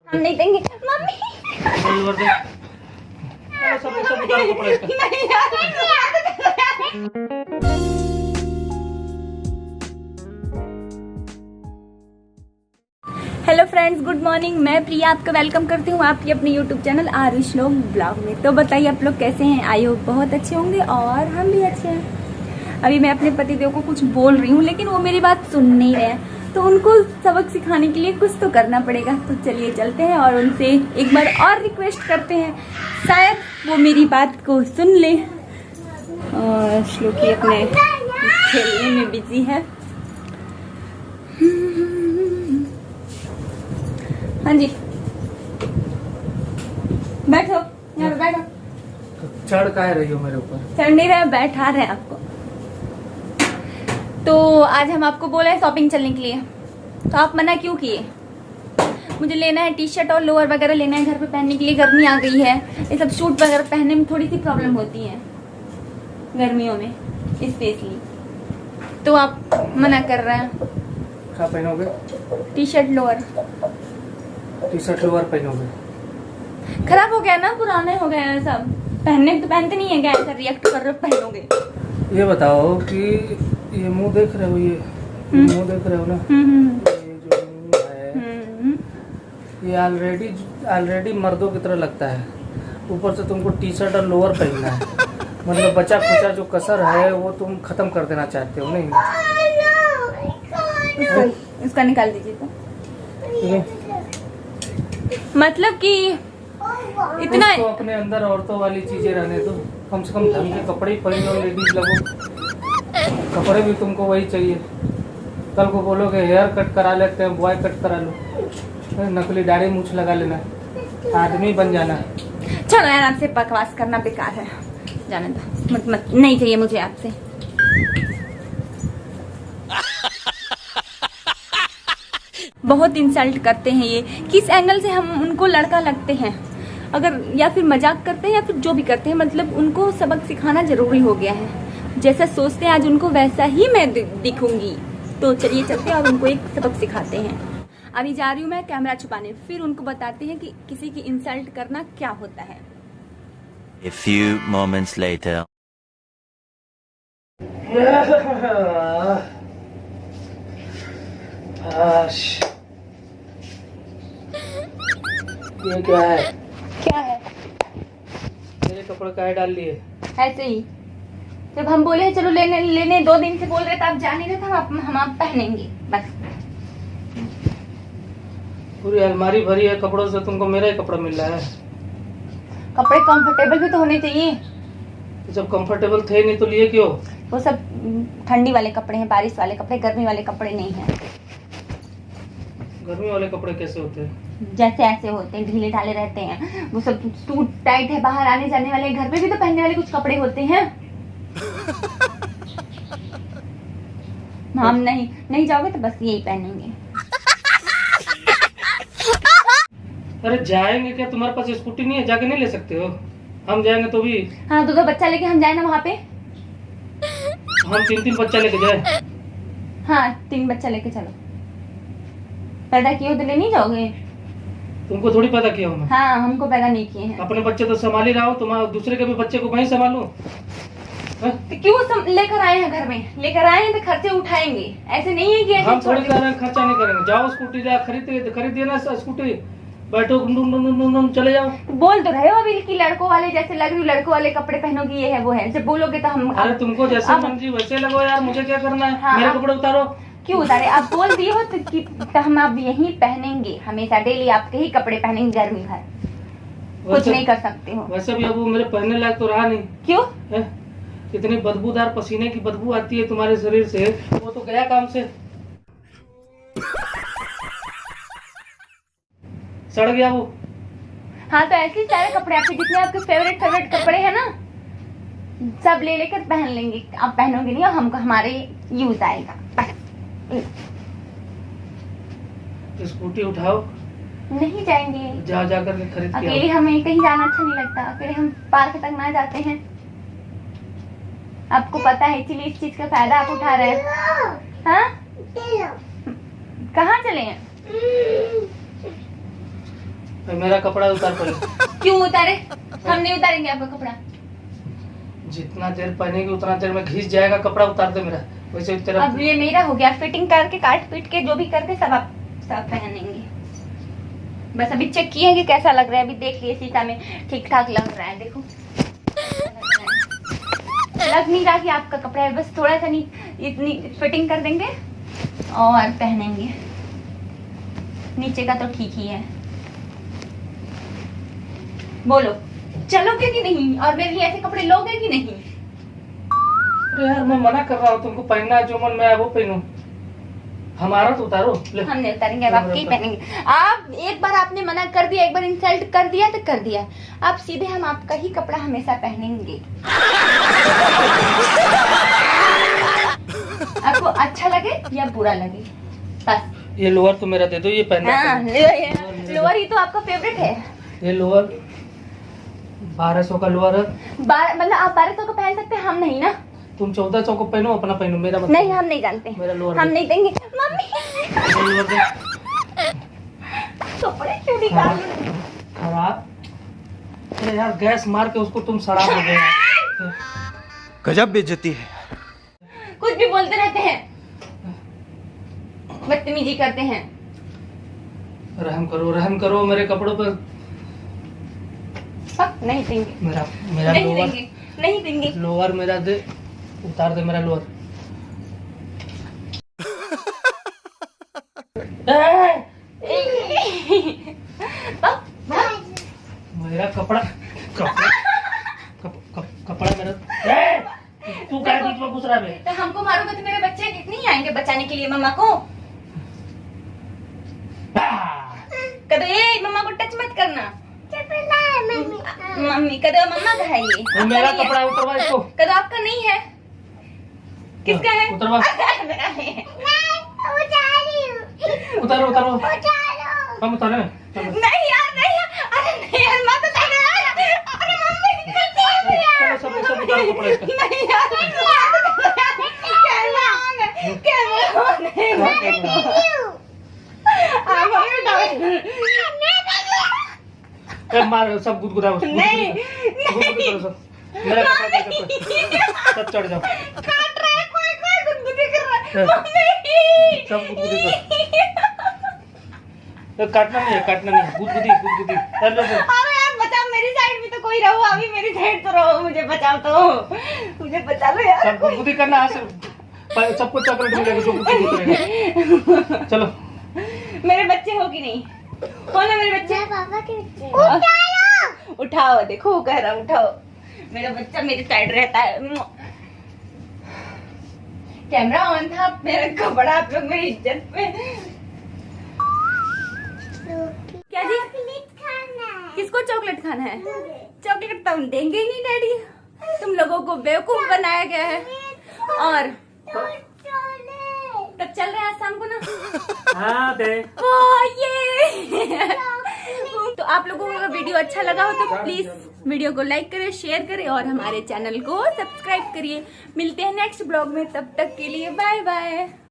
हम नहीं देंगे मम्मी। सब उतारो कपड़ा इसका। नहीं यार, हेलो फ्रेंड्स, गुड मॉर्निंग। मैं प्रिया आपका वेलकम करती हूँ आपकी अपने यूट्यूब चैनल आरुष लोग ब्लॉग में। तो बताइए आप लोग कैसे हैं? आई होप बहुत अच्छे होंगे और हम भी अच्छे हैं। अभी मैं अपने पतिदेव को कुछ बोल रही हूँ लेकिन वो मेरी बात सुन नहीं रहे हैं, तो उनको सबक सिखाने के लिए कुछ तो करना पड़ेगा। तो चलिए चलते हैं और उनसे एक बार और रिक्वेस्ट करते हैं, शायद वो मेरी बात को सुन ले। और श्लोकी अपने खेलने में बिजी है। हाँ जी, बैठो, यहाँ पे बैठो। चढ़ काहे रही हो मेरे ऊपर? चढ़ नहीं रहे, बैठा रहे आपको। तो आज हम आपको बोले हैं शॉपिंग चलने के लिए, तो आप मना क्यों किए? मुझे लेना है टी शर्ट और लोअर वगैरह लेना है घर पे पहनने के लिए। गर्मी आ गई है, ये सब सूट वगैरह पहनने में थोड़ी सी प्रॉब्लम होती है गर्मियों में स्पेशली। तो आप मना कर रहे हैं। क्या पहनोगे? T shirt lower. T shirt lower पहनोगे? खराब हो गया ना, पुराने हो गए हैं सब। पहनने तो पहनते नहीं है, क्या ऐसा रिएक्ट कर रहे हो पहनोगे? ये बताओ कि ये मुंह देख रहे हो, ये मुंह देख रहे हो ना, ये जो मुंह है ये ऑलरेडी मर्दों की तरह लगता है। ऊपर से तुमको टी शर्ट और लोअर पहनना है, मतलब बचा खुचा जो कसर है वो तुम खत्म कर देना चाहते हो। नहीं इसका निकाल दीजिए। तो ठीक है? मतलब कि इतना उसको अपने अंदर औरतों वाली चीजें रहने दो। कम से कम ढंग के कपड़े ही पहनो, लेडीज लगो। कपड़े भी तुमको वही चाहिए। कल को बोलोगे हेयर कट करा लेते हैं, बॉय कट करा लो, नकली दाढ़ी मूछ लगा लेना, आदमी बन जाना। चलो यार, आपसे बकवास करना बेकार है, जाने दो। मत नहीं चाहिए मुझे आपसे। बहुत इंसल्ट करते हैं ये। किस एंगल से हम उनको लड़का लगते हैं? अगर या फिर मजाक करते हैं या फिर जो भी करते हैं, मतलब उनको सबक सिखाना जरूरी हो गया है। जैसा सोचते हैं आज उनको वैसा ही मैं दिखूंगी। तो चलिए चलते हैं और उनको एक सबक सिखाते हैं। अभी जा रही हूँ मैं कैमरा छुपाने, फिर उनको बताते हैं कि किसी की इंसल्ट करना क्या होता है। A few moments later. ये क्या है? क्या है? मेरे कपड़े काहे डाल लिए? ऐसे ही जब हम बोले चलो लेने 2 दिन से बोल रहे थे, आप जा नहीं रहे थे, हम आप पहनेंगे बस। पूरी अलमारी भरी है कपड़ों से, तुमको मेरा ही कपड़ा मिल रहा है। कपड़े कंफर्टेबल भी तो होने चाहिए। जब कंफर्टेबल थे नहीं तो लिए क्यों? वो सब ठंडी वाले कपड़े हैं, बारिश वाले कपड़े, गर्मी वाले कपड़े नहीं हैं। गर्मी वाले कपड़े कैसे होते हैं? जैसे ऐसे होते हैं, ढीले ढाले रहते हैं। वो सब सूट टाइट है, बाहर आने जाने वाले, घर पे भी तो पहनने वाले कुछ कपड़े होते हैं। हम नहीं जाओगे तो बस यही पहनेंगे। अरे जाएंगे क्या? तुम्हारे पास स्कूटी नहीं है, जाके नहीं ले सकते हो? हम जाएंगे तो भी। हाँ तो 2 बच्चा लेके हम जाए ना वहाँ पे। हम 3 बच्चा लेके जाए? हाँ 3 बच्चा लेके चलो। पैदा किए हो तो ले नहीं जाओगे? तुमको थोड़ी पैदा किया हूँ मैं। हाँ हमको पैदा नहीं किए हैं। अपने बच्चे तो संभाल ही रहा हूँ, तुम्हारे दूसरे के भी बच्चे को मैं ही संभालूं? तो क्यों लेकर आए हैं? घर में लेकर आए हैं तो खर्चे उठाएंगे। ऐसे नहीं है कि ऐसे हम थोड़ी कह रहे हैं खर्चा नहीं करेंगे। जाओ स्कूटी जा खरीदिए ना स्कूटी, बैठो डुम चले जाओ। बोल तो रहे हो अभी कि लड़कों वाले जैसे लग रही, लड़कों वाले कपड़े पहनोगी, ये है वो है। जब बोलोगे तो हम। अरे तुमको जैसे मर्जी वैसे लगो यार, मुझे क्या करना है? हाँ, मेरे कपड़े उतारो। क्यों उतारे? आप बोल दिए हो तो हम अब यही पहनेंगे हमेशा, डेली आपके ही कपड़े पहनेंगे गर्मी भर। कुछ नहीं कर सकते हो। वैसे भी अब वो मेरे पहनने लायक तो रहा नहीं। क्यों? इतनी बदबूदार पसीने की बदबू आती है तुम्हारे शरीर से, वो तो गया काम से, सड़ गया वो। हाँ तो ऐसे ही सारे कपड़े आपके जितने आपके फेवरेट कपड़े हैं ना, सब ले लेकर पहन लेंगे। आप पहनोगे नहीं, हमको हमारे यूज आएगा बस। स्कूटी उठाओ, नहीं जाएंगे। जा करके खरीद के अकेले हमें कहीं जाना अच्छा नहीं लगता। अकेले हम पार्क तक ना जाते हैं, आपको पता है, इसीलिए इस चीज का फायदा आप उठा रहे हैं। हाँ कहाँ चले हैं? मेरा कपड़ा उतार पहले। क्यों उतारे? हम नहीं उतारेंगे आपका कपड़ा। जितना देर पहनेगी उतना देर में घिस जाएगा कपड़ा, उतार दे मेरा। वैसे तेरा अब ये मेरा हो गया, फिटिंग करके काट पीट के जो भी करके सब आप सब पहनेंगे। बस अभी चेक किए कि कैसा लग रहा है, अभी देख लिए शीशा में, ठीक ठाक लग रहा है। देखो लग नहीं रहा कि आपका कपड़ा है, बस थोड़ा सा नहीं, इतनी फिटिंग कर देंगे और पहनेंगे। नीचे का तो ठीक ही है। बोलो चलोगे कि नहीं, और मेरे लिए ऐसे कपड़े लोगे कि नहीं? अरे यार मैं मना कर रहा हूँ तुमको, पहनना है जो मन में आए वो पहनो, हमारा तो उतारो। हम नहीं उतारेंगे, अब आप ही पहनेंगे। आप एक बार आपने मना कर दिया, एक बार इंसल्ट कर दिया तो कर दिया, आप सीधे हम आपका ही कपड़ा हमेशा पहनेंगे। आपको अच्छा लगे या बुरा लगे बस। ये लोअर तो मेरा दे दो, ये पहनना। हाँ, लोअर ही तो आपका फेवरेट है। ये लोअर 1200 का लोअर है। मतलब आप 1200 का पहन सकते हैं, हम नहीं ना। तुम 1400 को पहनो, अपना पहनो, मेरा मत। नहीं हम नहीं जानते, मेरा लोअर हम नहीं देंगे। मम्मी लोअर दे। कपड़े क्यों निकाल? खराब। अरे यार गैस मार के उसको तुम सड़ा हो गए। गजब बेइज्जती है। कुछ भी बोलते रहते हैं, बदतमीजी करते हैं। रहम करो मेरे कपड़ों पर। नहीं देंगे, मेरा नहीं लोअर, देंगे, नहीं देंगे। लोअर मेरा दे, उतार दे मेरा लोअर। मेरा कपड़ा कपड़ा मेरा। तू क्या बीच में घुस रहा है? तो हमको मारोगे तो मेरे बच्चे नहीं आएंगे बचाने के लिए मम्मा को। कदो ये मम्मा को टच मत करना। मम्मी कदो मम्मा का है ये। मेरा कपड़ा उतरवा इसको। कदो आपका नहीं है, किसका है? उतरवा। उतारो हम उतारे। नहीं यार नहीं, अरे नहीं यार मत उतारो। अरे मम्मी सब उतारो कपड़ा इसका। नहीं यार मार सब गुदगुदा उसको। नहीं करो सब। मेरा कपड़ा सब चढ़ जाओ। काट रहा है, कोई गुदगुदी कर रहा है। सब गुदगुदी कर। काटना नहीं है, गुदगुदी। अरे यार बचाओ, मेरी साइड भी तो कोई रहो, अभी मेरी साइड तो रहो, मुझे बचाओ तो, मुझे बचा लो यार। सब गुदगुदी करना है, सबको चॉकलेट मिलेगा जो गुदगुदी। चलो मेरे बच्चे हो कि नहीं हो ना? मेरे बच्चे पापा के बच्चे उठाओ, देखो वो कह रहा उठाओ। मेरा बच्चा मेरी साइड रहता है। कैमरा ऑन था, मेरा कपड़ा आप लोग मेरी इज्जत पे। क्या जी? किसको चॉकलेट खाना है? चॉकलेट तो हम देंगे ही नहीं डैडी, तुम लोगों को बेवकूफ बनाया गया है। और तब चल रहे हैं आज शाम को ना। हाँ दे। ये तो आप लोगों को अगर वीडियो अच्छा लगा हो तो प्लीज वीडियो को लाइक करें, शेयर करें और हमारे चैनल को सब्सक्राइब करिए। मिलते हैं नेक्स्ट ब्लॉग में, तब तक के लिए बाय बाय।